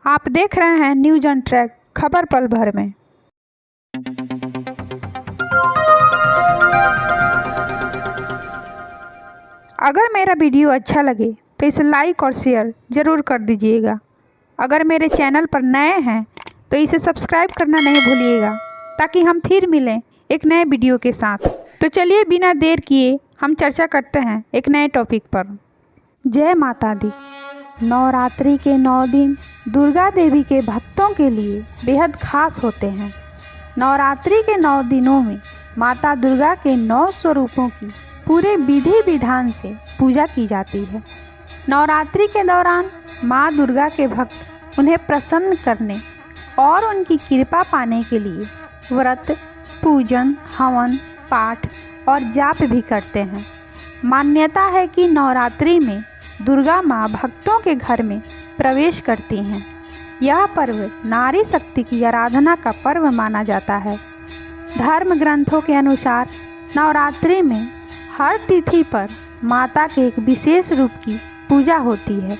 आप देख रहे हैं न्यूज ऑन ट्रैक, खबर पल भर में। अगर मेरा वीडियो अच्छा लगे तो इसे लाइक और शेयर ज़रूर कर दीजिएगा। अगर मेरे चैनल पर नए हैं तो इसे सब्सक्राइब करना नहीं भूलिएगा, ताकि हम फिर मिलें एक नए वीडियो के साथ। तो चलिए बिना देर किए हम चर्चा करते हैं एक नए टॉपिक पर। जय माता दी। नवरात्रि के 9 दिन दुर्गा देवी के भक्तों के लिए बेहद खास होते हैं। नवरात्रि के 9 दिनों में माता दुर्गा के 9 स्वरूपों की पूरे विधि विधान से पूजा की जाती है। नवरात्रि के दौरान माँ दुर्गा के भक्त उन्हें प्रसन्न करने और उनकी कृपा पाने के लिए व्रत, पूजन, हवन, पाठ और जाप भी करते हैं। मान्यता है कि नवरात्रि में दुर्गा माँ भक्तों के घर में प्रवेश करती हैं। यह पर्व नारी शक्ति की आराधना का पर्व माना जाता है। धर्म ग्रंथों के अनुसार नवरात्रि में हर तिथि पर माता के एक विशेष रूप की पूजा होती है।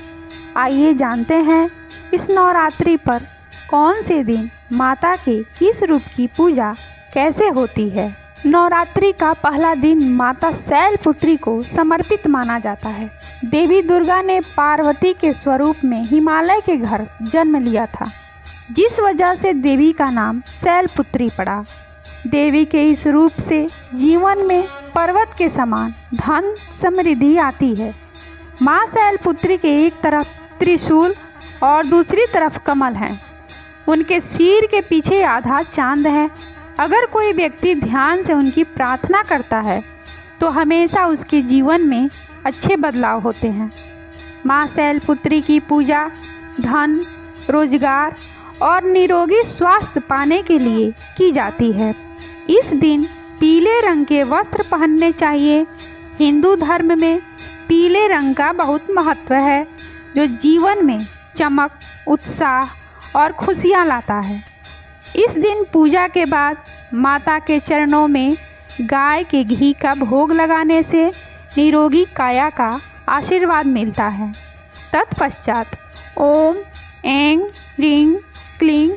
आइए जानते हैं इस नवरात्रि पर कौन से दिन माता के किस रूप की पूजा कैसे होती है। नवरात्रि का पहला दिन माता शैलपुत्री को समर्पित माना जाता है। देवी दुर्गा ने पार्वती के स्वरूप में हिमालय के घर जन्म लिया था, जिस वजह से देवी का नाम शैलपुत्री पड़ा। देवी के इस रूप से जीवन में पर्वत के समान धन समृद्धि आती है। माँ शैलपुत्री के एक तरफ त्रिशूल और दूसरी तरफ कमल है। उनके सिर के पीछे आधा चांद है। अगर कोई व्यक्ति ध्यान से उनकी प्रार्थना करता है तो हमेशा उसके जीवन में अच्छे बदलाव होते हैं। माँ शैलपुत्री की पूजा धन, रोजगार और निरोगी स्वास्थ्य पाने के लिए की जाती है। इस दिन पीले रंग के वस्त्र पहनने चाहिए। हिंदू धर्म में पीले रंग का बहुत महत्व है, जो जीवन में चमक, उत्साह और खुशियाँ लाता है। इस दिन पूजा के बाद माता के चरणों में गाय के घी का भोग लगाने से निरोगी काया का आशीर्वाद मिलता है। तत्पश्चात ओम ऐं ह्रीं क्लीं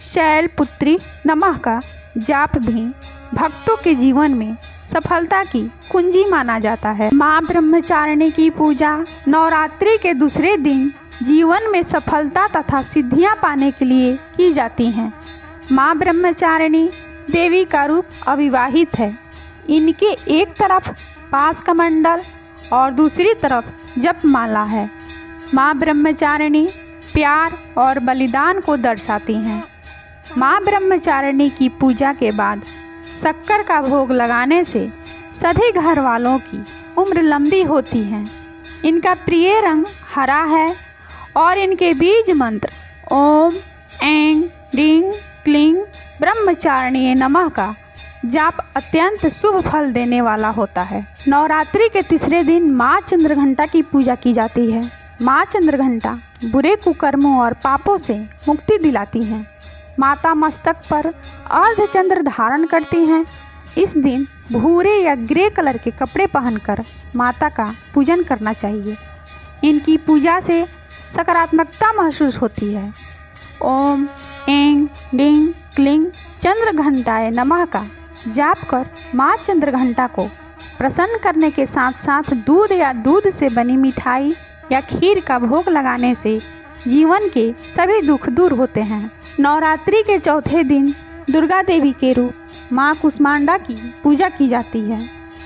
शैलपुत्री नमः का जाप भी भक्तों के जीवन में सफलता की कुंजी माना जाता है। माँ ब्रह्मचारिणी की पूजा नवरात्रि के दूसरे दिन जीवन में सफलता तथा सिद्धियां पाने के लिए की जाती हैं। माँ ब्रह्मचारिणी देवी का रूप अविवाहित है। इनके एक तरफ पास कमंडल और दूसरी तरफ जपमाला है। माँ ब्रह्मचारिणी प्यार और बलिदान को दर्शाती हैं। माँ ब्रह्मचारिणी की पूजा के बाद शक्कर का भोग लगाने से सभी घर वालों की उम्र लंबी होती है। इनका प्रिय रंग हरा है और इनके बीज मंत्र ओम ऐं ह्रीं क्लीं ब्रह्मचारिणी नमः का जाप अत्यंत शुभ फल देने वाला होता है। नवरात्रि के तीसरे दिन माँ चंद्रघंटा की पूजा की जाती है। माँ चंद्रघंटा बुरे कुकर्मों और पापों से मुक्ति दिलाती हैं। माता मस्तक पर अर्धचंद्र धारण करती हैं। इस दिन भूरे या ग्रे कलर के कपड़े पहनकर माता का पूजन करना चाहिए। इनकी पूजा से सकारात्मकता महसूस होती है। ओम ऐं ह्रीं क्लीं चंद्रघंटाय नमः का जाप कर माँ चंद्रघंटा को प्रसन्न करने के साथ साथ दूध या दूध से बनी मिठाई या खीर का भोग लगाने से जीवन के सभी दुख दूर होते हैं। नवरात्रि के चौथे दिन दुर्गा देवी के रूप माँ कुष्मांडा की पूजा की जाती है।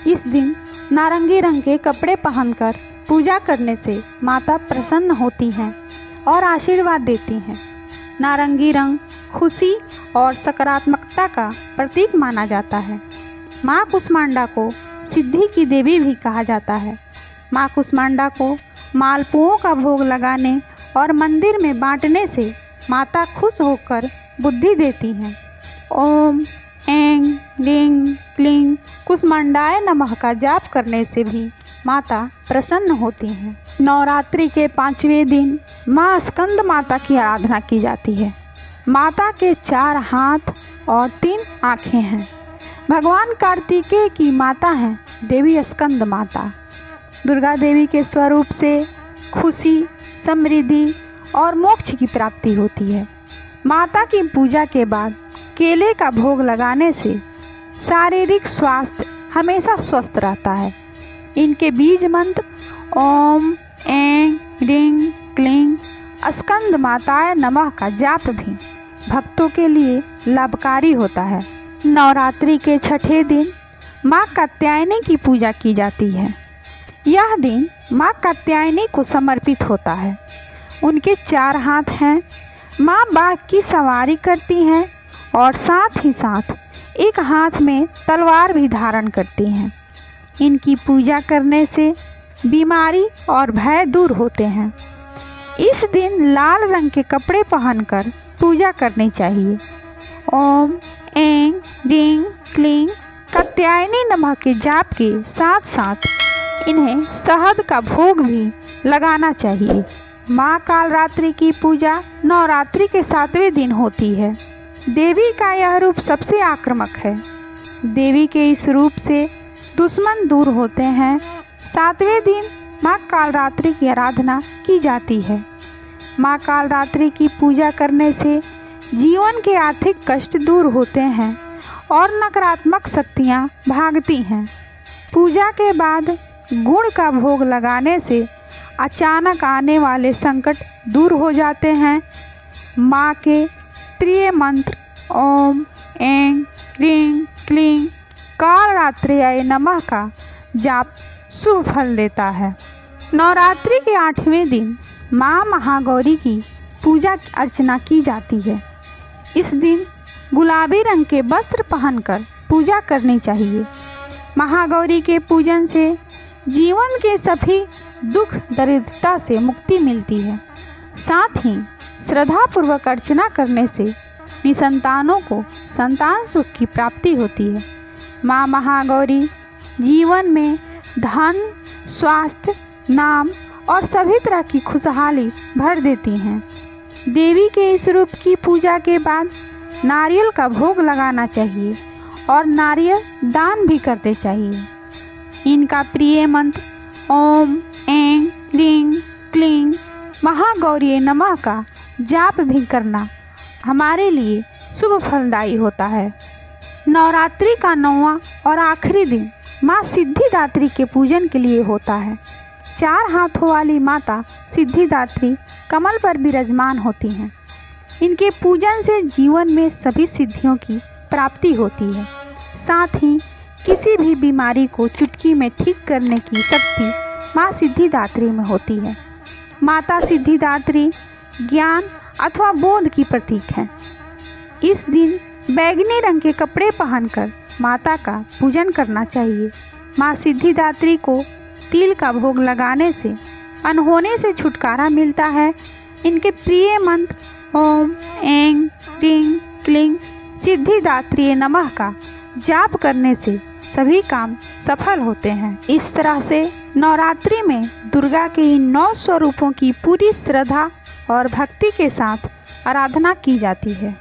इस दिन नारंगी रंग के कपड़े पहनकर पूजा करने से माता प्रसन्न होती हैं और आशीर्वाद देती हैं। नारंगी रंग खुशी और सकारात्मकता का प्रतीक माना जाता है। माँ कुष्मांडा को सिद्धि की देवी भी कहा जाता है। माँ कुष्मांडा को मालपुओं का भोग लगाने और मंदिर में बांटने से माता खुश होकर बुद्धि देती हैं। ओम ऐं ह्रीं क्लीं कुष्मांडाय नमः का जाप करने से भी माता प्रसन्न होती हैं। नवरात्रि के 5वें दिन माँ स्कंद माता की आराधना की जाती है। माता के 4 हाथ और 3 आँखें हैं। भगवान कार्तिकेय की माता हैं देवी स्कंद माता। दुर्गा देवी के स्वरूप से खुशी, समृद्धि और मोक्ष की प्राप्ति होती है। माता की पूजा के बाद केले का भोग लगाने से शारीरिक स्वास्थ्य हमेशा स्वस्थ रहता है। इनके बीज मंत्र ओम ऐं ह्रीं क्लीं स्कंद माताय नमः का जाप भी भक्तों के लिए लाभकारी होता है। नवरात्रि के छठे दिन माँ कात्यायनी की पूजा की जाती है। यह दिन माँ कात्यायनी को समर्पित होता है। उनके 4 हाथ हैं। माँ बाघ की सवारी करती हैं और साथ ही साथ एक हाथ में तलवार भी धारण करती हैं। इनकी पूजा करने से बीमारी और भय दूर होते हैं। इस दिन लाल रंग के कपड़े पहनकर पूजा करनी चाहिए। ओम ऐं ह्रीं क्लीं कात्यायनी नमः के जाप के साथ साथ इन्हें शहद का भोग भी लगाना चाहिए। माँ कालरात्रि की पूजा नवरात्रि के 7वें दिन होती है। देवी का यह रूप सबसे आक्रामक है। देवी के इस रूप से दुश्मन दूर होते हैं। 7वें दिन माँ कालरात्रि की आराधना की जाती है। माँ कालरात्रि की पूजा करने से जीवन के आर्थिक कष्ट दूर होते हैं और नकारात्मक शक्तियाँ भागती हैं। पूजा के बाद गुड़ का भोग लगाने से अचानक आने वाले संकट दूर हो जाते हैं। माँ के प्रिय मंत्र ओम ऐं ह्रीं क्लीं कालरात्र्याय नमः का जाप शुभ फल देता है। नवरात्रि के 8वें दिन माँ महागौरी की पूजा अर्चना की जाती है। इस दिन गुलाबी रंग के वस्त्र पहनकर पूजा करनी चाहिए। महागौरी के पूजन से जीवन के सभी दुख दरिद्रता से मुक्ति मिलती है। साथ ही श्रद्धापूर्वक अर्चना करने से निसंतानों को संतान सुख की प्राप्ति होती है। माँ महागौरी जीवन में धन, स्वास्थ्य, नाम और सभी तरह की खुशहाली भर देती हैं। देवी के इस रूप की पूजा के बाद नारियल का भोग लगाना चाहिए और नारियल दान भी करते चाहिए। इनका प्रिय मंत्र ओम ऐं ह्रीं क्लीं महागौरी नमः का जाप भी करना हमारे लिए शुभ फलदायी होता है। नवरात्रि का 9वां और आखिरी दिन माँ सिद्धिदात्री के पूजन के लिए होता है। 4 हाथों वाली माता सिद्धिदात्री कमल पर विराजमान होती हैं। इनके पूजन से जीवन में सभी सिद्धियों की प्राप्ति होती है। साथ ही किसी भी बीमारी को चुटकी में ठीक करने की शक्ति माँ सिद्धिदात्री में होती है। माता सिद्धिदात्री ज्ञान अथवा बोध की प्रतीक है। इस दिन बैंगनी रंग के कपड़े पहनकर माता का पूजन करना चाहिए। माँ सिद्धिदात्री को तिल का भोग लगाने से अनहोनी से छुटकारा मिलता है। इनके प्रिय मंत्र ओम ऐं ह्रीं क्लीं सिद्धिदात्री नमः का जाप करने से सभी काम सफल होते हैं। इस तरह से नवरात्रि में दुर्गा के इन 9 स्वरूपों की पूरी श्रद्धा और भक्ति के साथ आराधना की जाती है।